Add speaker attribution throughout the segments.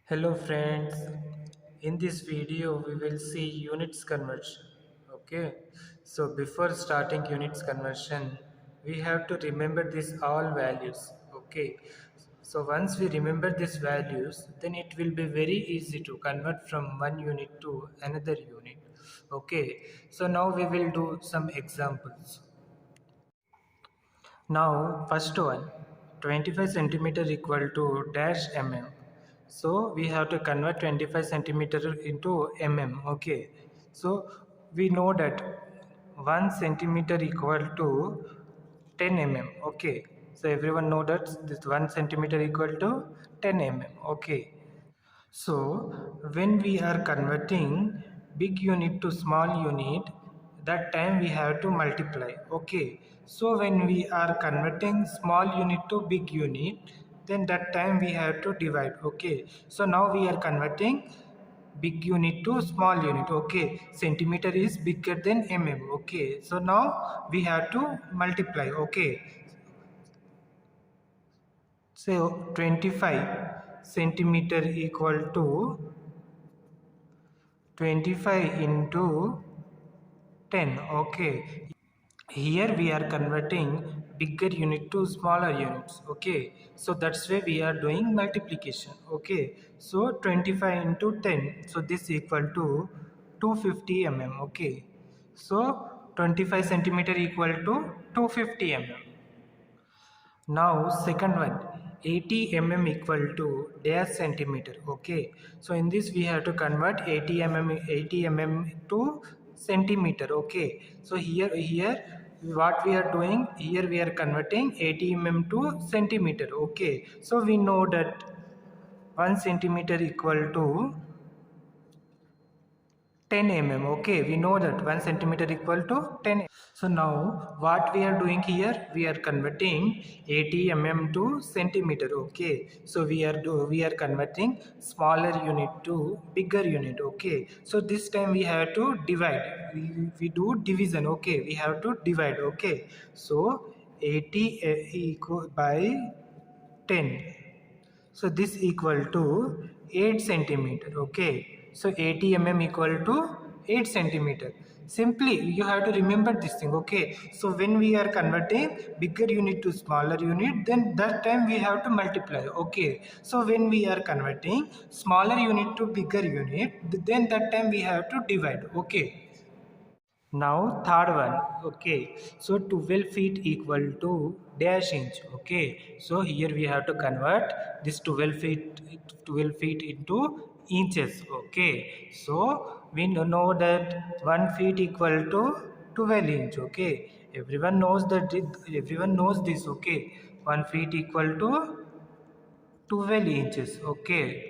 Speaker 1: Hello friends, in this video we will see units conversion. Okay, so before starting units conversion we have to remember these all values. Okay, so once we remember these values then it will be very easy to convert from one unit to another unit. Okay, so now we will do some examples. Now first one, 25 centimeter equal to dash mm. So we have to convert 25 centimeter into mm. Okay. So we know that 1 centimeter equal to 10 mm. Okay. So everyone know that this 1 centimeter equal to 10 mm. Okay. So when we are converting big unit to small unit, that time we have to multiply. Okay. So when we are converting small unit to big unit, then that time we have to divide. Okay. So now we are converting big unit to small unit. Okay. Centimeter is bigger than mm. Okay. So now we have to multiply. Okay. So 25 centimeter equal to 25 into 10. Okay, here we are converting bigger unit to smaller units. Okay, so that's why we are doing multiplication. Okay, so 25 into 10, so this equal to 250 mm. Okay, so 25 centimeter equal to 250 mm. Now second one, 80 mm equal to dash centimeter. Okay, so in this we have to convert 80 mm to centimeter. Okay, so here what we are doing, here we are converting 80 mm to centimeter. Okay, so we know that 1 centimeter equal to 10 mm. Okay, we know that 1 centimeter equal to 10 mm. So now what we are doing here, we are converting 80 mm to centimeter. Okay, so we are converting smaller unit to bigger unit. Okay, so this time we have to divide. We do division. Okay, we have to divide. Okay, so 80 equal by 10, so this equal to 8 centimeter. Okay, so 80 mm equal to 8 centimeter. Simply you have to remember this thing. Okay, so when we are converting bigger unit to smaller unit, then that time we have to multiply. Okay, so when we are converting smaller unit to bigger unit, then that time we have to divide. Okay, now third one. Okay, so 12 feet equal to dash inch. Okay, so here we have to convert this 12 feet into inches. Okay, so we know that 1 feet equal to 12 inch. Okay, everyone knows that everyone knows this. Okay, 1 feet equal to 12 inches. Okay,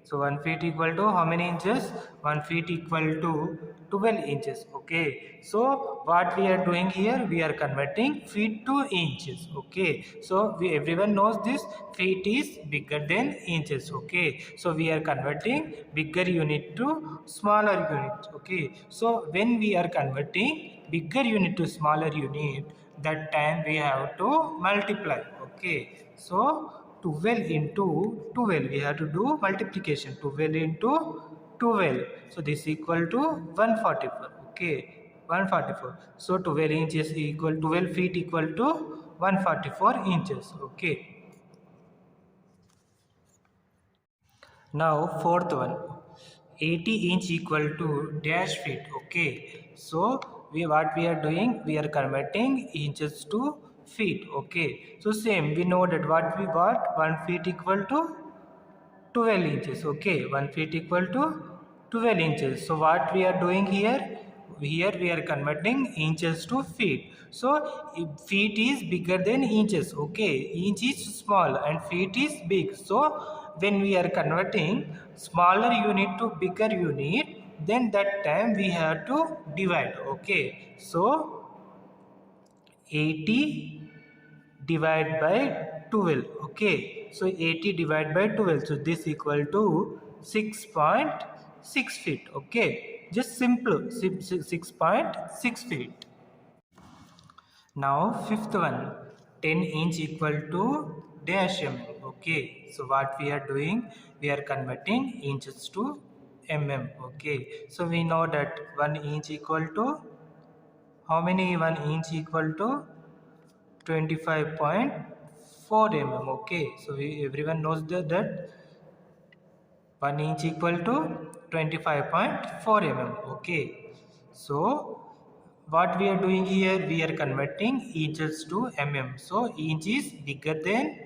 Speaker 1: so 1 feet equal to how many inches? 1 feet equal to 12 inches. Okay, so what we are doing here, we are converting feet to inches. Okay, so everyone knows this, feet is bigger than inches. Okay, so we are converting bigger unit to smaller unit. Okay, so when we are converting bigger unit to smaller unit, that time we have to multiply. Okay, so 12 into 12, we have to do multiplication. 12 into 12, so this equal to 144. Okay, 144. So 12 inches equal, 12 feet equal to 144 inches. Okay, now fourth one, 80 inch equal to dash feet. Okay, so what we are doing, we are converting inches to feet. Okay, so same, we know that what we got, 1 feet equal to 12 inches. Okay, 1 feet equal to 12 inches. So what we are doing here, we are converting inches to feet. So if feet is bigger than inches. Okay, inch is small and feet is big. So when we are converting smaller unit to bigger unit, then that time we have to divide. Okay, so 80 divide by 12. Okay, so 80 divide by 12, so this equal to 6.6 feet. Okay, just simple, 6.6 feet. Now fifth one, 10 inch equal to dash mm. Okay, so what we are doing, we are converting inches to mm. Okay, so we know that 1 inch equal to how many? 1 inch equal to 25.4 mm. Okay, so everyone knows that 1 inch equal to 25.4 mm. Okay, so what we are doing here, we are converting inches to mm. So inch is bigger than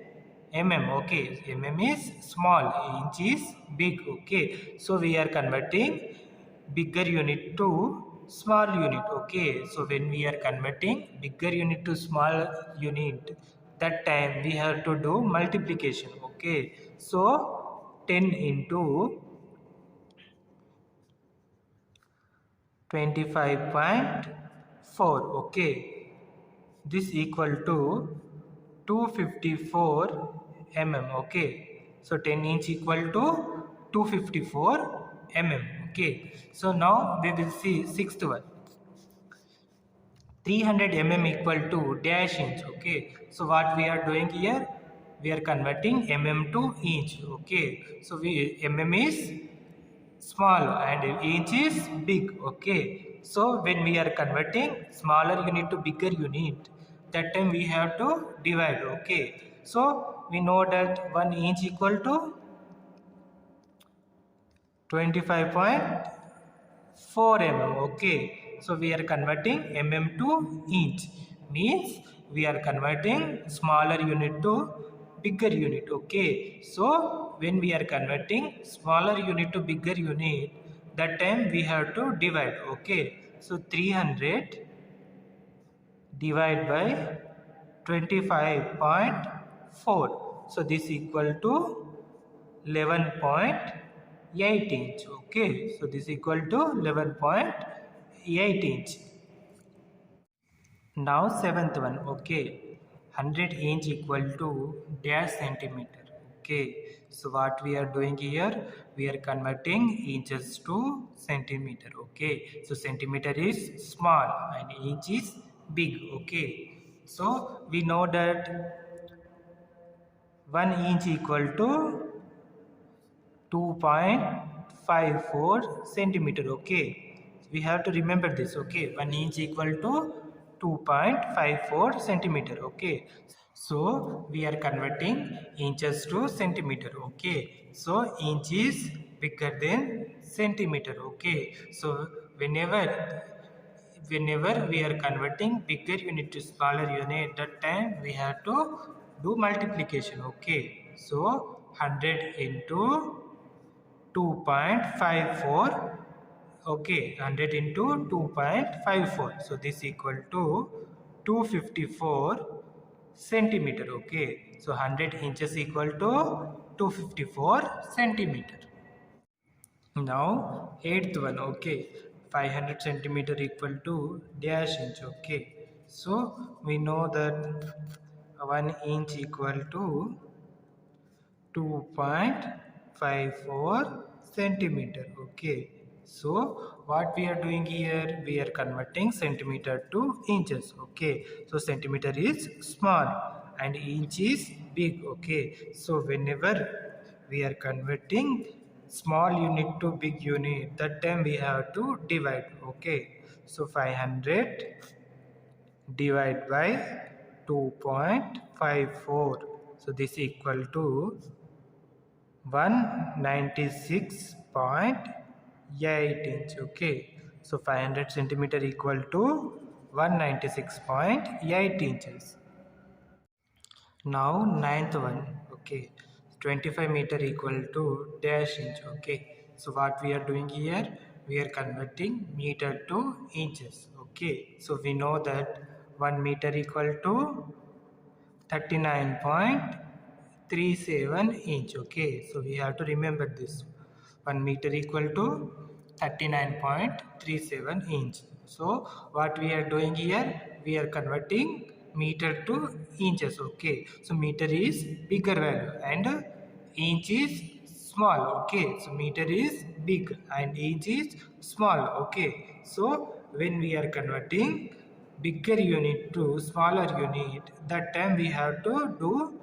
Speaker 1: mm. Okay, mm is small, inch is big. Okay, so we are converting bigger unit to small unit. Okay, so when we are converting bigger unit to small unit, that time we have to do multiplication. Okay, so 10 into 25.4. Okay, this equal to 254 mm. Okay, so 10 inch equal to 254 mm. Okay, so now we will see sixth one. 300 mm equal to dash inch. Okay, so what we are doing here, we are converting mm to inch. Okay, so mm is small and inch is big. Okay, so when we are converting smaller unit to bigger unit, that time we have to divide. Okay, so we know that 1 inch equal to 25.4 mm. Okay, so we are converting mm to inch, means we are converting smaller unit to bigger unit. Okay, so when we are converting smaller unit to bigger unit, that time we have to divide. Okay, so 300 divide by 25.4, so this equal to 11.8 inch. Okay, so this equal to 11.8 inch. Now seventh one. Okay, 100 inch equal to dash centimeter. Okay, so what we are doing here, we are converting inches to centimeter. Okay, so centimeter is small and inch is big. Okay, so we know that 1 inch equal to 2.54 centimeter. Okay, we have to remember this. Okay, 1 inch equal to 2.54 centimeter. Okay, so we are converting inches to centimeter. Okay, so inch is bigger than centimeter. Okay, so whenever we are converting bigger unit to smaller unit, that time we have to do multiplication. Okay, so 100 into 2.54. Okay, 100 into 2.54, so this equal to 254 centimeter. Okay, so 100 inches equal to 254 centimeter. Now eighth one. Okay, 500 centimeter equal to dash inch. Okay, so we know that 1 inch equal to 2.54 centimeter. Okay, so what we are doing here, we are converting centimeter to inches. Okay, so centimeter is small and inch is big. Okay, so whenever we are converting small unit to big unit, that time we have to divide. Okay, so 500 divide by 2.54, so this equal to 196.8 inch. Okay, so 500 centimeter equal to 196.8 inches. Now ninth one. Okay, 25 meter equal to dash inch. Okay, so what we are doing here, we are converting meter to inches. Okay, so we know that 1 meter equal to 39.37 inch. Okay, so we have to remember this. 1 meter equal to 39.37 inch. So what we are doing here, we are converting meter to inches. Okay, so meter is bigger value and inch is small. Okay, so meter is big and inch is small. Okay, so when we are converting bigger unit to smaller unit, that time we have to do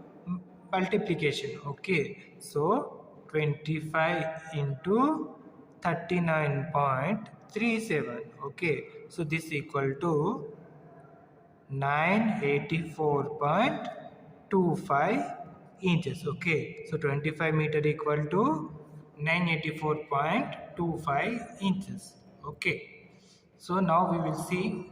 Speaker 1: multiplication. Okay, so 25 into 39.37. Okay, so this equal to 984.25 inches. Okay, so 25 meter equal to 984.25 inches. Okay, so now we will see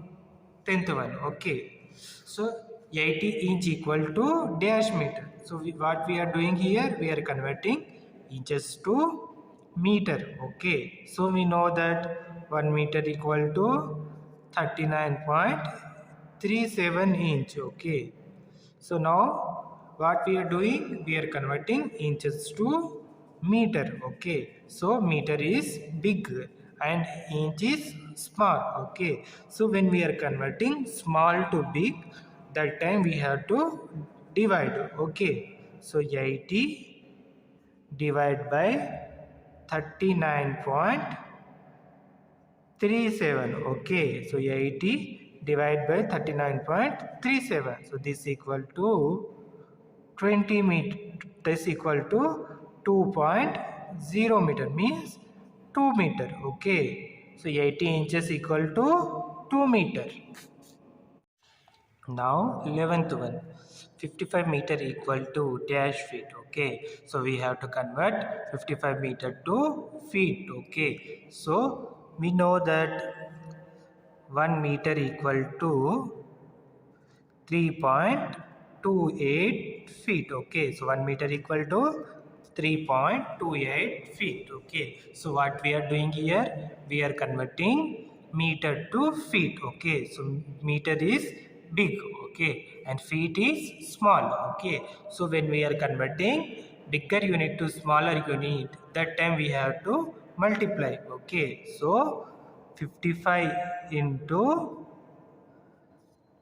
Speaker 1: 10th one. Okay, so 80 inch equal to dash meter. So what we are doing here, we are converting inches to meter. Okay, so we know that 1 meter equal to 39.37 inch. Okay, so now what we are doing, we are converting inches to meter. Okay, so meter is big and inch is small. Okay, so when we are converting small to big, that time we have to divide. Okay, so 80 divided by 39.37. Okay, so 80 divided by 39.37. So this equal to 20 meter. This equal to 2.0 meter, means 2 meter. Okay, so 80 inches equal to 2 meter. Now 11th one, 55 meter equal to dash feet. Okay, so we have to convert 55 meter to feet. Okay, so we know that 1 meter equal to 3.28 feet. Okay, so 1 meter equal to 3.28 feet. Okay, so what we are doing here, we are converting meter to feet. Okay, so meter is big. Okay, and feet is small. Okay, so when we are converting bigger unit to smaller unit, that time we have to multiply. Okay, so 55 into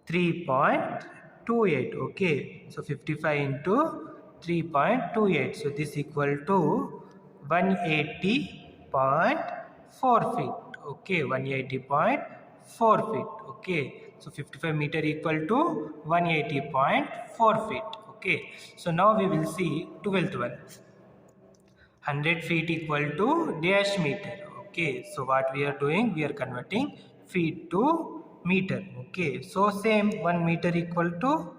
Speaker 1: 3.28. Okay, so 55 into 3.28, so this equal to 180.4 feet. Okay, 180.4 feet. Okay, so 55 meter equal to 180.4 feet. Okay, so now we will see 12th one. 100 feet equal to dash meter. Okay, so what we are doing, we are converting feet to meter. Okay, so same 1 meter equal to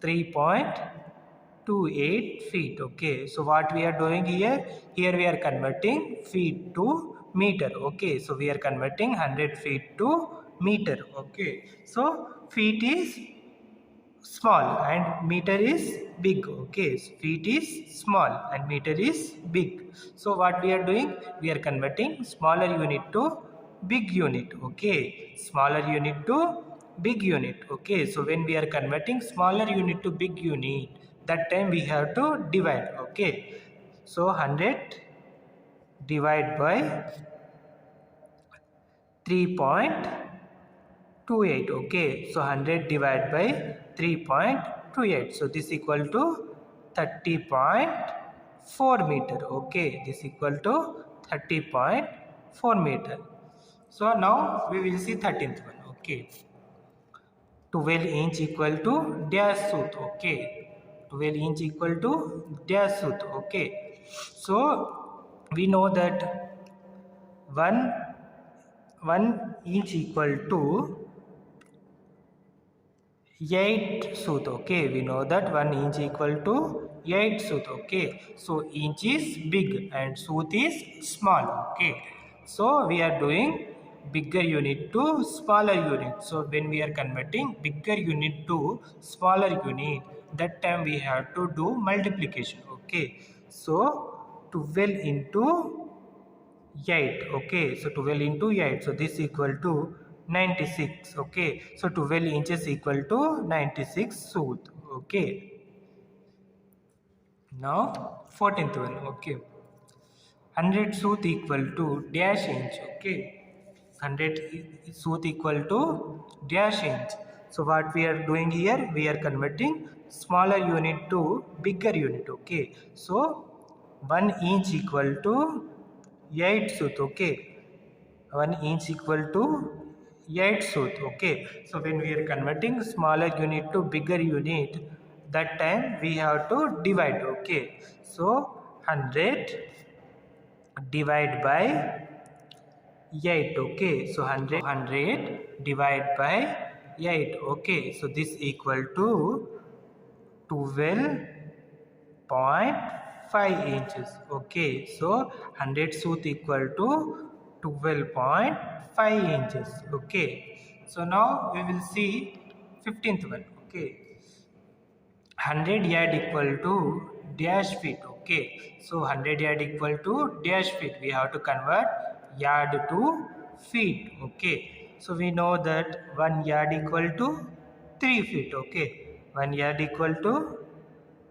Speaker 1: 3.28 feet. Okay, so what we are doing here, we are converting feet to meter. Okay, so we are converting 100 feet to meter. Okay, so feet is small and meter is big. Okay, so feet is small and meter is big. So what we are doing, we are converting smaller unit to big unit. Okay, smaller unit to big unit. Okay, so when we are converting smaller unit to big unit, that time we have to divide. Okay, so 100 divide by 3.28. Okay, so 100 divided by 3.28, so this equal to 30.4 meter. Okay, this equal to 30.4 meter. So now we will see 13th one. Okay, 12 inch equal to dash suit. Okay, 12 inch equal to dash suit. Okay, so we know that 1 inch equal to 8 sooth. Okay, we know that 1 inch equal to 8 sooth. Okay, so inch is big and sooth is small. Okay, so we are doing bigger unit to smaller unit. So when we are converting bigger unit to smaller unit, that time we have to do multiplication. Okay, so 12 into 8. Okay, so 12 into 8, so this equal to 96. Okay, so 12 inches equal to 96 sooth. Okay, now 14th one. Okay, 100 sooth equal to dash inch. Okay, 100 sooth equal to dash inch. So what we are doing here, we are converting smaller unit to bigger unit. Okay, so 1 inch equal to 8 sooth. Okay, 1 inch equal to 8 sooth. Okay, so when we are converting smaller unit to bigger unit, that time we have to divide. Okay, so 100 divide by 8. Okay, so 100 divide by 8. Okay, so this equal to 12.5 inches. Okay, so 100 sooth equal to 12.5 inches. Okay, so now we will see 15th one. Okay, 100 yard equal to dash feet. Okay, so 100 yard equal to dash feet. We have to convert yard to feet. Okay, so we know that 1 yard equal to 3 feet. Okay, 1 yard equal to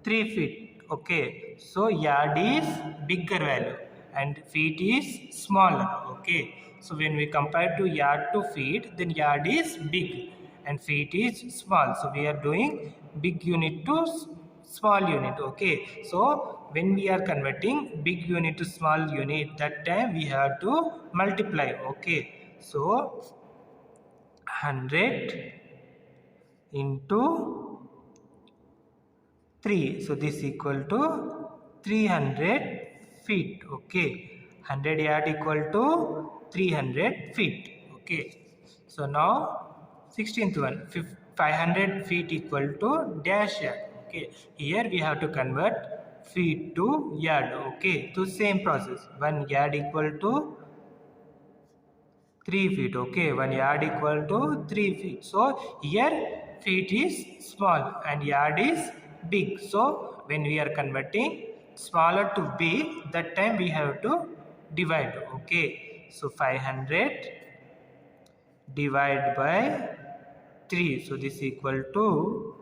Speaker 1: 3 feet. Okay, so yard is bigger value and feet is smaller. Okay, so when we compare to yard to feet, then yard is big and feet is small, so we are doing big unit to small unit. Okay, so when we are converting big unit to small unit, that time we have to multiply. Okay, so 100 into 3, so this equal to 300 feet. Okay, 100 yard equal to 300 feet. Okay, so now 16th one, 500 feet equal to dash yard. Okay, here we have to convert feet to yard. Okay, to same process, 1 yard equal to 3 feet. Okay, 1 yard equal to 3 feet. So here feet is small and yard is big. So when we are converting smaller to big, that time we have to divide. Okay, so 500 divide by 3. So this equal to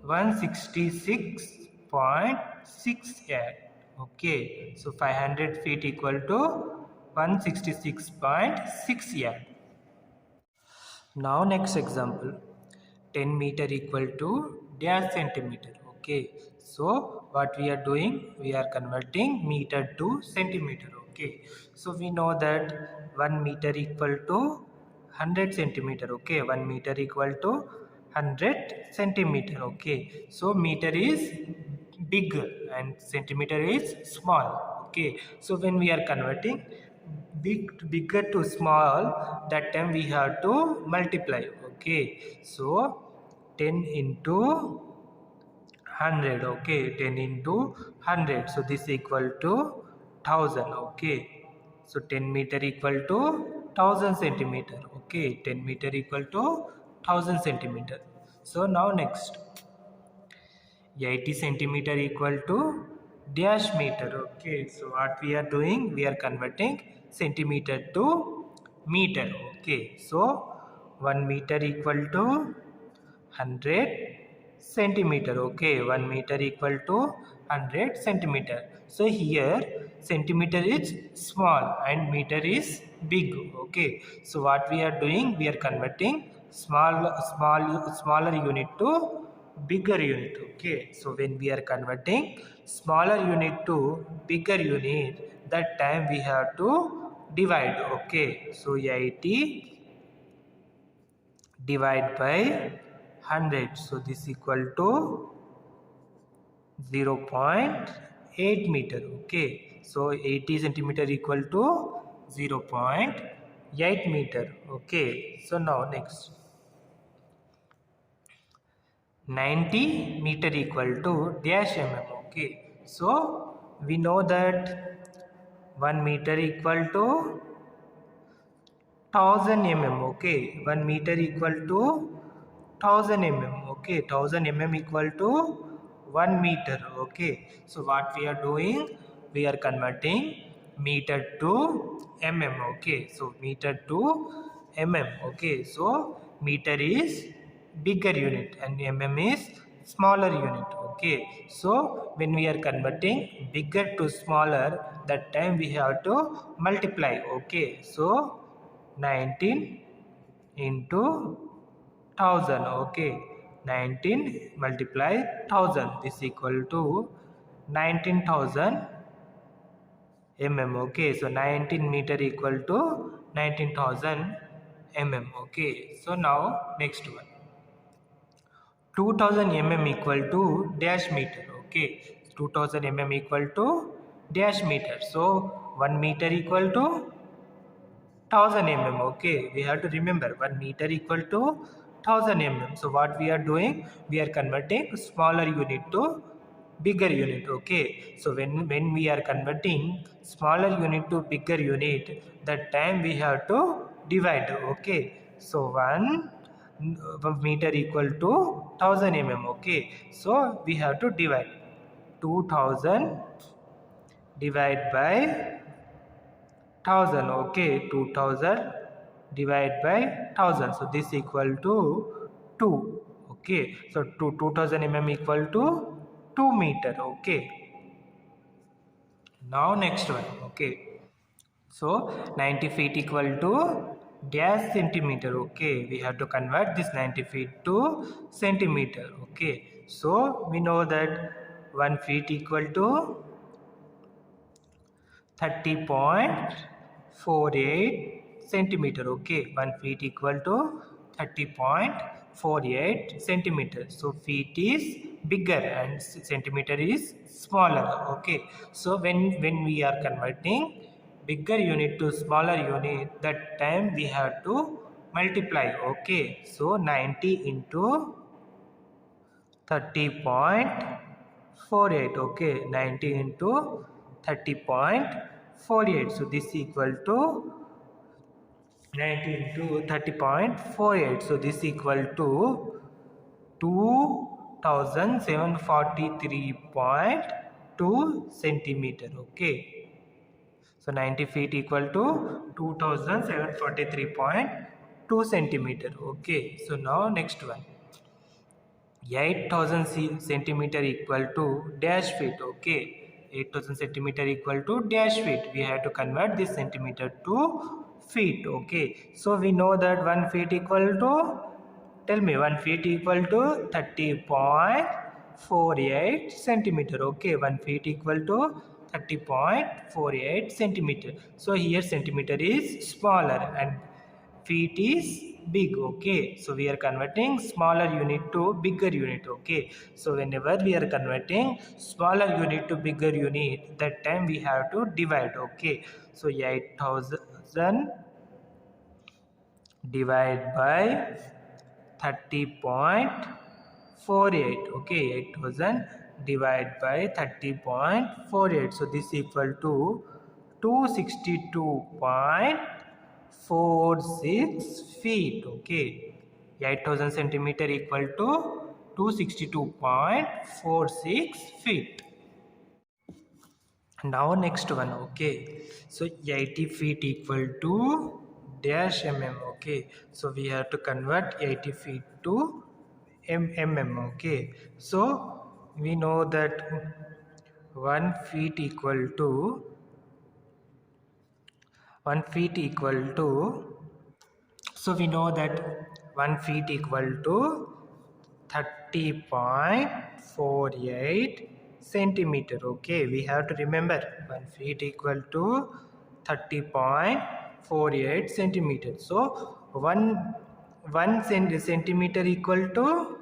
Speaker 1: 166.6 yard. Okay, so 500 feet equal to 166.6 yard. Now next example, 10 meter equal to dash centimeter. Okay, so what we are doing, we are converting meter to centimeter. Okay, so we know that 1 meter equal to 100 centimeter. Okay, 1 meter equal to 100 centimeter. Okay, so meter is big and centimeter is small. Okay, so when we are converting bigger to small, that time we have to multiply. Okay, so 10 into 100. Okay, 10 into 100, so this equal to 1000. Okay, so 10 meter equal to 1000 centimeter. Okay, 10 meter equal to 1000 centimeter. So now next, 80 centimeter equal to dash meter. Okay, so what we are doing, we are converting centimeter to meter. Okay, so 1 meter equal to 100 centimeter. Okay, 1 meter equal to 100 centimeter. So here centimeter is small and meter is big. Okay, so what we are doing, we are converting smaller unit to bigger unit. Okay, so when we are converting smaller unit to bigger unit, that time we have to divide. Okay, so 80 divide by 100, so this equal to 0.8 meter. Okay, so 80 centimeter equal to 0.8 meter. Okay, so now next, 90 meter equal to dash mm. Okay, so we know that 1 meter equal to 1000 mm. Okay, 1 meter equal to 1000 mm. Okay, 1000 mm equal to 1 meter. Okay, so what we are doing, we are converting meter to mm. Okay, so meter to mm. Okay, so meter is bigger unit and mm is smaller unit. Okay, so when we are converting bigger to smaller, that time we have to multiply. Okay, so 19 into 1000. Okay, 19 multiply 1000, this equal to 19,000 mm. Okay, so 19 meter equal to 19,000 mm. Okay, so now next one, 2000 mm equal to dash meter. Okay, 2000 mm equal to dash meter. So 1 meter equal to 1000 mm. Okay, we have to remember 1 meter equal to 1000 mm. So what we are doing, we are converting smaller unit to bigger unit. Okay, so when we are converting smaller unit to bigger unit, that time we have to divide. Okay, so 1 meter equal to 1000 mm. Okay, so we have to divide 2000 divide by 1000. Okay, 2000 divided by 1000, so this equal to 2. Okay, so 2000 mm equal to 2 meter. Okay, now next one. Okay, so 90 feet equal to dash centimeter. Okay, we have to convert this 90 feet to centimeter. Okay, so we know that 1 feet equal to 30.48 centimeter. Okay, 1 feet equal to 30.48 centimeter. So feet is bigger and centimeter is smaller. Okay, so when we are converting bigger unit to smaller unit, that time we have to multiply. Okay, so 90 into 30.48. Okay, 90 into 30.48, so this equal to 90 into 30.48, so this equal to 2743.2 centimeter. Okay, so 90 feet equal to 2743.2 centimeter. Okay, so now next one, 8000 centimeter equal to dash feet. Okay, 8000 centimeter equal to dash feet. We have to convert this centimeter to feet. Okay, so we know that 1 feet equal to, tell me, 1 feet equal to 30.48 centimeter. Okay, 1 feet equal to 30.48 centimeter. So here centimeter is smaller and feet is big. Okay, so we are converting smaller unit to bigger unit. Okay, so whenever we are converting smaller unit to bigger unit, that time we have to divide. Okay, so 8000 divide by 30.48. Okay, 8000 divide by 30.48, so this equal to 262.46 feet. Okay, 8000 centimeter equal to 262.46 feet. Now next one. Okay, so 80 feet equal to dash mm. Okay, so we have to convert 80 feet to mm. Okay, so we know that 1 feet equal to 1 feet equal to, so we know that 1 feet equal to 30.48 centimeter. Okay, we have to remember 1 feet equal to 30.48 centimeter. So 1 centimeter equal to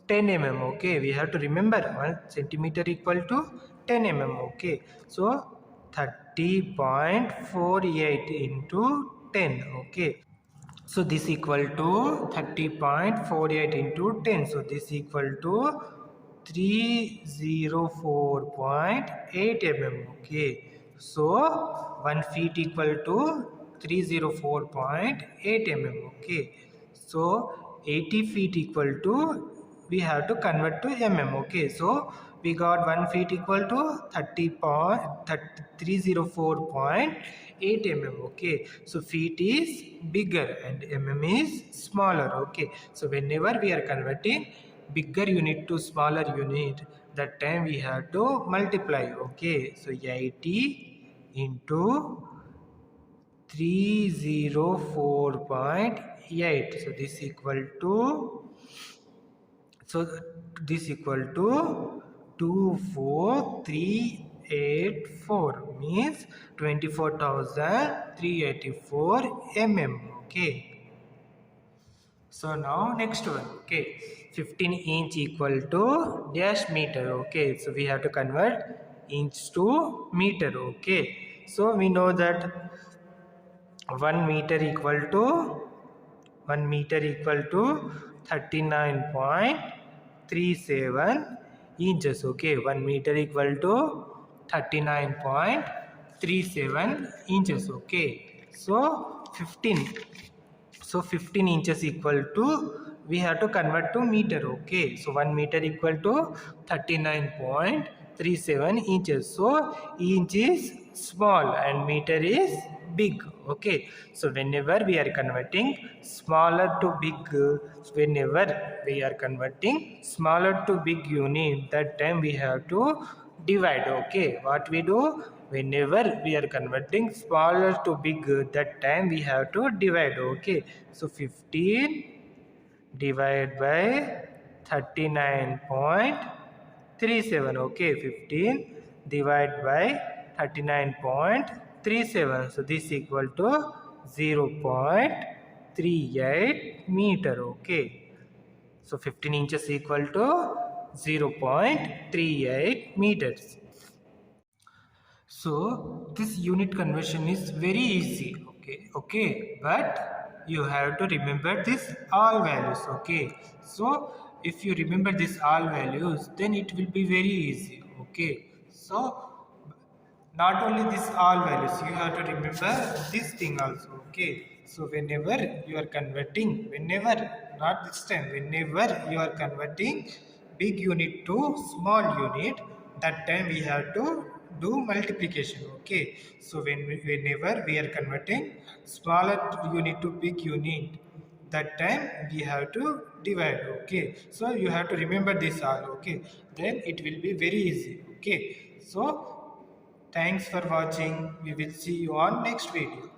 Speaker 1: 10 mm. Okay, we have to remember 1 centimeter equal to 10 mm. Okay, so 30.48 into 10. Okay, so this equal to 30.48 into 10. So this equal to 304.8 mm. Okay, so 1 feet equal to 304.8 mm. Okay, so 80 feet equal to, we have to convert to mm. Okay, so we got 1 feet equal to 304.8 mm. Okay, so feet is bigger and mm is smaller. Okay, so whenever we are converting bigger unit to smaller unit, that time we have to multiply. Okay, so 80 into 304.8, so this equal to, so this equal to 24384, means 24,384 mm. Okay, So now next one, okay, 15 inch equal to dash meter. Okay, so we have to convert inch to meter. Okay, so we know that 1 meter equal to 1 meter equal to 39.37 inches. Okay, 1 meter equal to 39.37 inches. Okay, so 15, so 15 inches equal to, we have to convert to meter. Okay, so 1 meter equal to 39.37 inches. So inch is small and meter is big. Okay, so whenever we are converting smaller to big, whenever we are converting smaller to big unit, that time we have to divide. Okay, what we do, whenever we are converting smaller to big, that time we have to divide. Okay, so 15 divided by 39.37. Okay, 15 divided by 39.37. So this equal to 0.38 meter. Okay, so 15 inches equal to 0.38 meters. So this unit conversion is very easy. Okay, but you have to remember this all values. Okay, so if you remember this all values, then it will be very easy. Okay, so not only this all values, you have to remember this thing also. Okay, so whenever you are converting, whenever, not this time, whenever you are converting big unit to small unit, that time we have to do multiplication. Okay, so whenever we are converting smaller unit to big unit, that time we have to divide. Okay, so you have to remember this all. Okay, then it will be very easy. Okay, so thanks for watching. We will see you on next video.